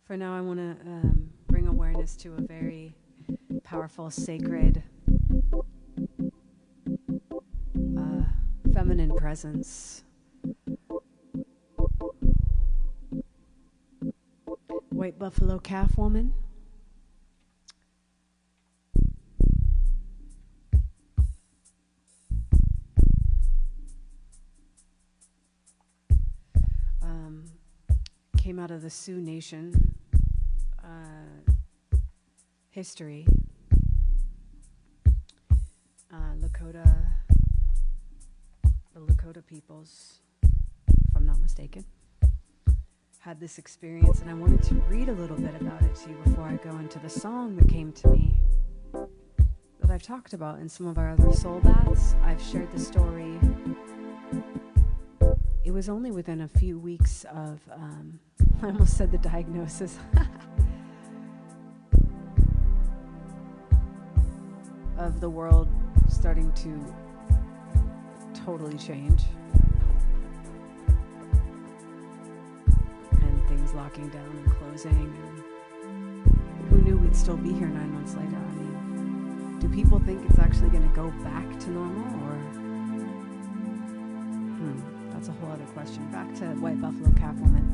For now, I want to bring awareness to a very powerful, sacred, feminine presence. White buffalo calf woman. Came out of the Sioux Nation history. The Lakota peoples, if I'm not mistaken, had this experience, and I wanted to read a little bit about it to you before I go into the song that came to me that I've talked about in some of our other soul baths. I've shared the story. It was only within a few weeks of, I almost said the diagnosis. Of the world starting to totally change. And things locking down and closing. And who knew we'd still be here 9 months later? I mean, do people think it's actually going to go back to normal, or? That's a whole other question. Back to White Buffalo Calf Woman.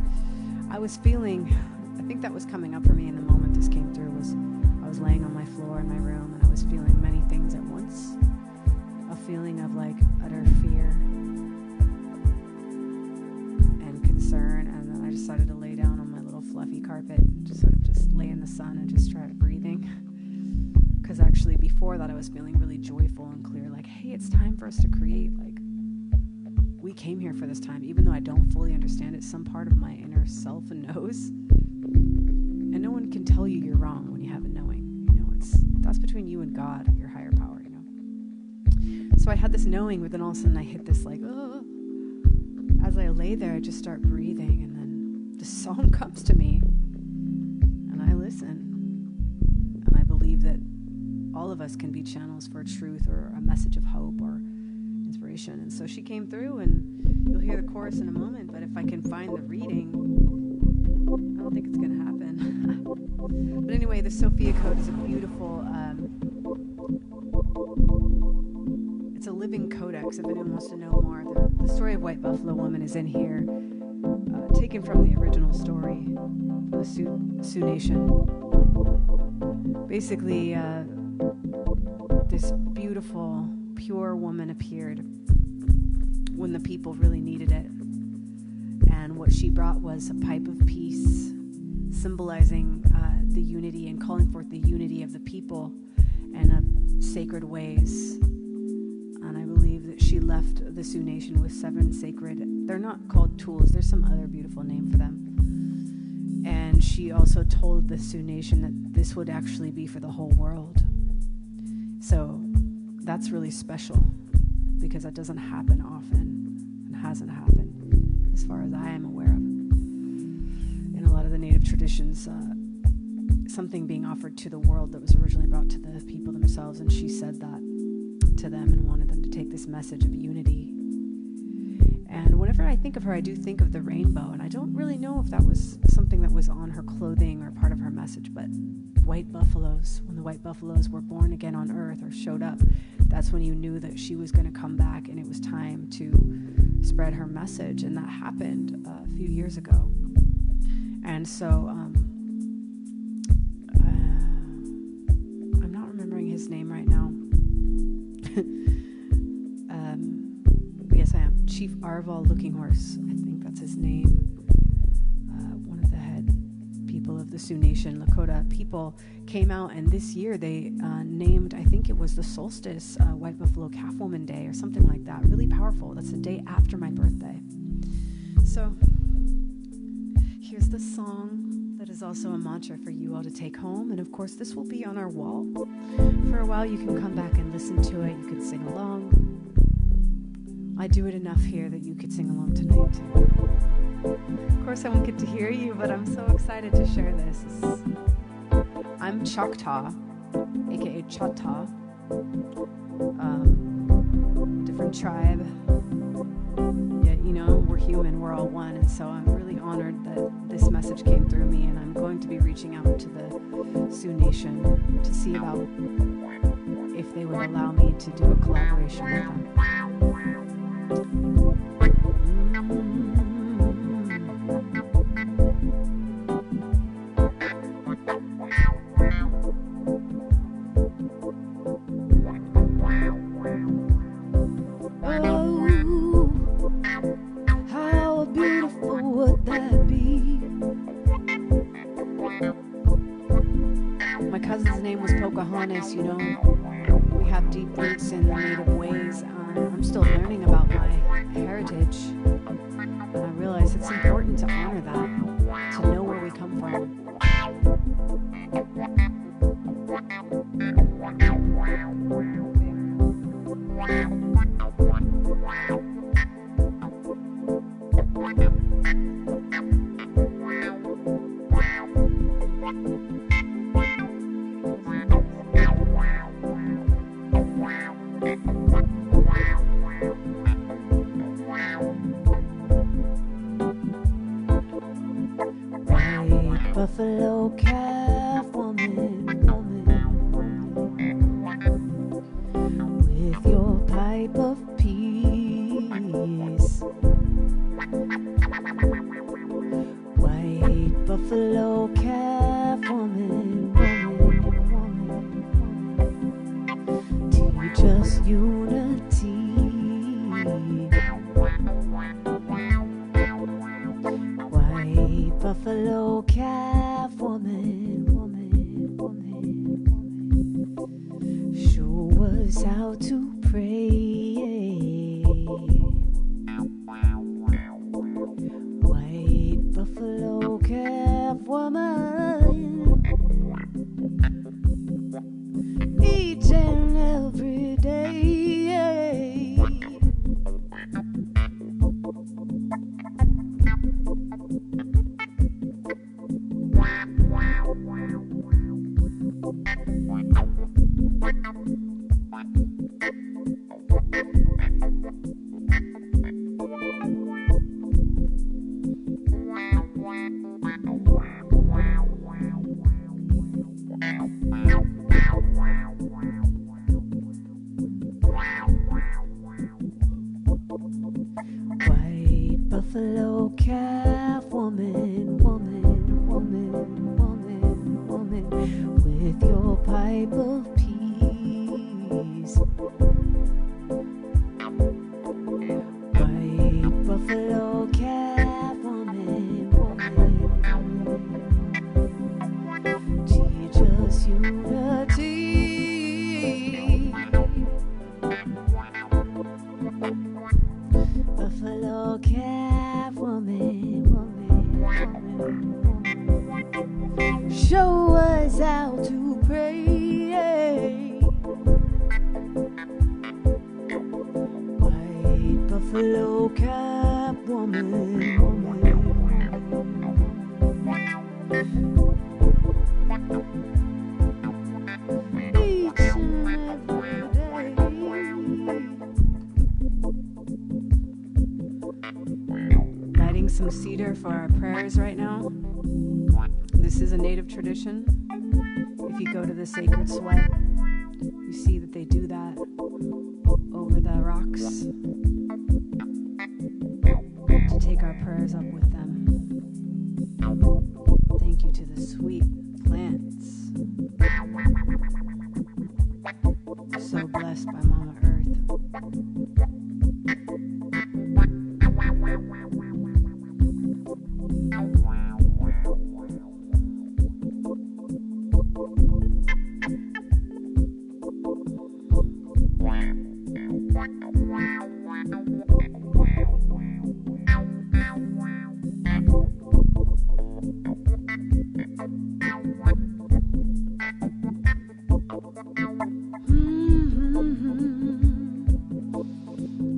I was feeling, I think that was coming up for me in the moment this came through, was I was laying on my floor in my room and I was feeling many things at once. A feeling of like utter fear and concern, and then I decided to lay down on my little fluffy carpet, just sort of just lay in the sun and just try breathing. Because actually before that I was feeling really joyful and clear, like, hey, it's time for us to create, like, we came here for this time, even though I don't fully understand it. Some part of my inner self knows, and no one can tell you you're wrong when you have a knowing. You know, that's between you and God, your higher power. You know. So I had this knowing, but then all of a sudden I hit this like, oh. As I lay there, I just start breathing, and then the song comes to me, and I listen, and I believe that all of us can be channels for truth or a message of hope or inspiration. And so she came through, and you'll hear the chorus in a moment, but if I can find the reading, I don't think it's going to happen. But anyway, the Sophia Code is a beautiful, it's a living codex. If anyone wants to know more, the story of White Buffalo Woman is in here, taken from the original story of the Sioux Nation. Basically, this beautiful, pure woman appeared when the people really needed it. And what she brought was a pipe of peace, symbolizing the unity and calling forth the unity of the people and of sacred ways. And I believe that she left the Sioux Nation with 7 sacred, they're not called tools, there's some other beautiful name for them. And she also told the Sioux Nation that this would actually be for the whole world. So that's really special, because that doesn't happen often and hasn't happened as far as I am aware of. In a lot of the native traditions, something being offered to the world that was originally brought to the people themselves, and she said that to them and wanted them to take this message of unity. And whenever I think of her, I do think of the rainbow, and I don't really know if that was something that was on her clothing or part of her message, but white buffaloes, when the white buffaloes were born again on earth or showed up, that's when you knew that she was going to come back and it was time to spread her message. And that happened a few years ago. And so I'm not remembering his name right now. Yes, I am. Chief Arval Looking Horse, I think that's his name. One of the head people of the Sioux Nation, Lakota people, came out, and this year they named, I think it was the solstice, White Buffalo Calf Woman Day or something like that. Really powerful. That's the day after my birthday. So here's the song that is also a mantra for you all to take home. And of course, this will be on our wall. For a while, you can come back and listen to it. You can sing along. I do it enough here that you could sing along tonight too. Of course, I won't get to hear you, but I'm so excited to share this. I'm Choctaw, aka Chata, different tribe. Yeah, you we're human, we're all one. And so I'm really honored that this message came through me, and I'm going to be reaching out to the Sioux Nation to see about if they would allow me to do a collaboration with them. We have deep roots in the native ways. I'm still learning about my heritage, and I realize it's important to honor that, to know where we come from. Buffalo calf woman, with your pipe of peace. White buffalo calf woman, teach us unity. White buffalo calf woman, show us how to pray. White buffalo calf woman, each and every day. Buffalo calf woman, with your pipe of peace. White buffalo calf woman, teach us unity. Buffalo calf woman, show us how to pray. White buffalo calf woman, each and every day. Lighting some cedar for our prayers right now. This is a native tradition. If you go to the sacred sweat, you see that they do that over the rocks to take our prayers up with them. Thank you to the sweet plants. So blessed by Mama Earth.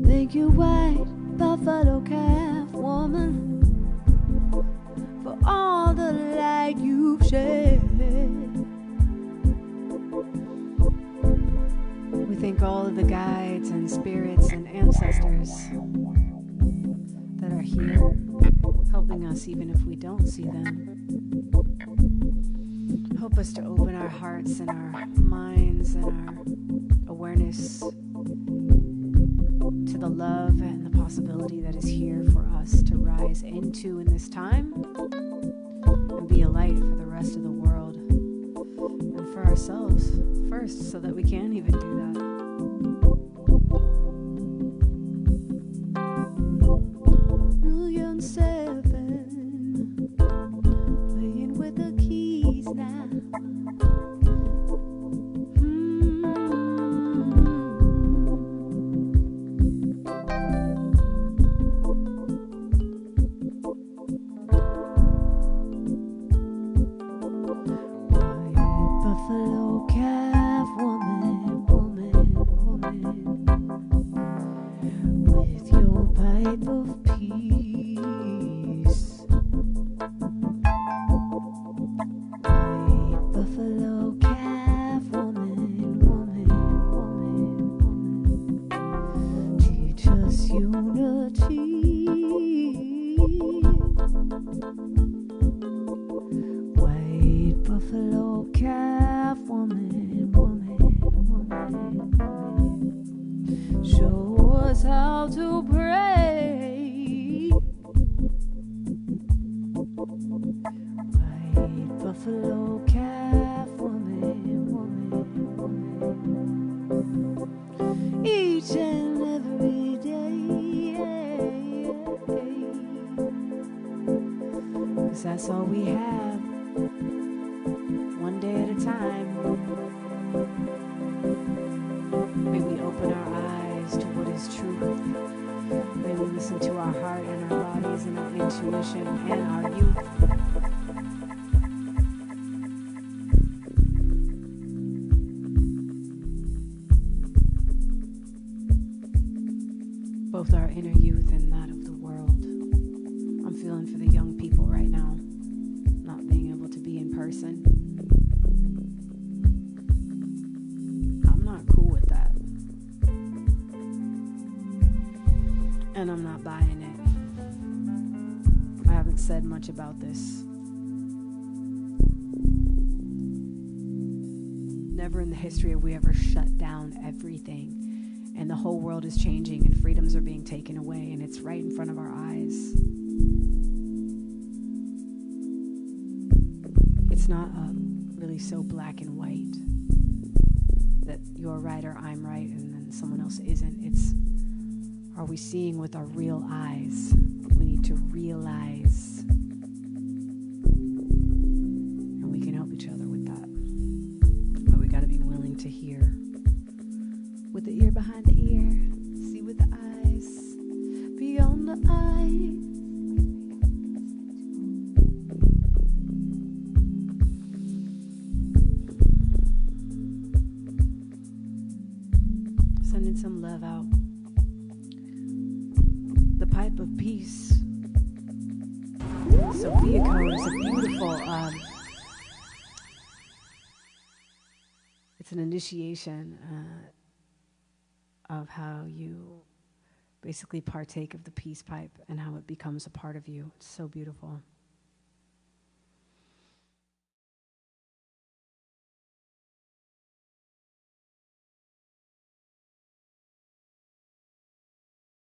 Thank you, white buffalo calf woman, for all the light you've shed. We thank all of the guides and spirits and ancestors here, helping us even if we don't see them. Help us to open our hearts and our minds and our awareness to the love and the possibility that is here for us to rise into in this time and be a light for the rest of the world and for ourselves first, so that we can even do that. That's all we have, one day at a time. May we open our eyes to what is truth. May we listen to our heart and our bodies and our intuition and our youth. Both our inner youth and that of the world. I'm feeling for the young people right now, not being able to be in person. I'm not cool with that. And I'm not buying it. I haven't said much about this. Never in the history have we ever shut down everything. And the whole world is changing and freedoms are being taken away, and it's right in front of our eyes. It's not really so black and white that you're right or I'm right and then someone else isn't. It's, are we seeing with our real eyes? We need to realize, and we can help each other with that. But we got to be willing to hear with the ear behind the ear, see with the eyes beyond the eyes. Sending some love out. The pipe of peace. Sophia Code is a beautiful, it's an initiation of how you basically partake of the peace pipe and how it becomes a part of you. It's so beautiful.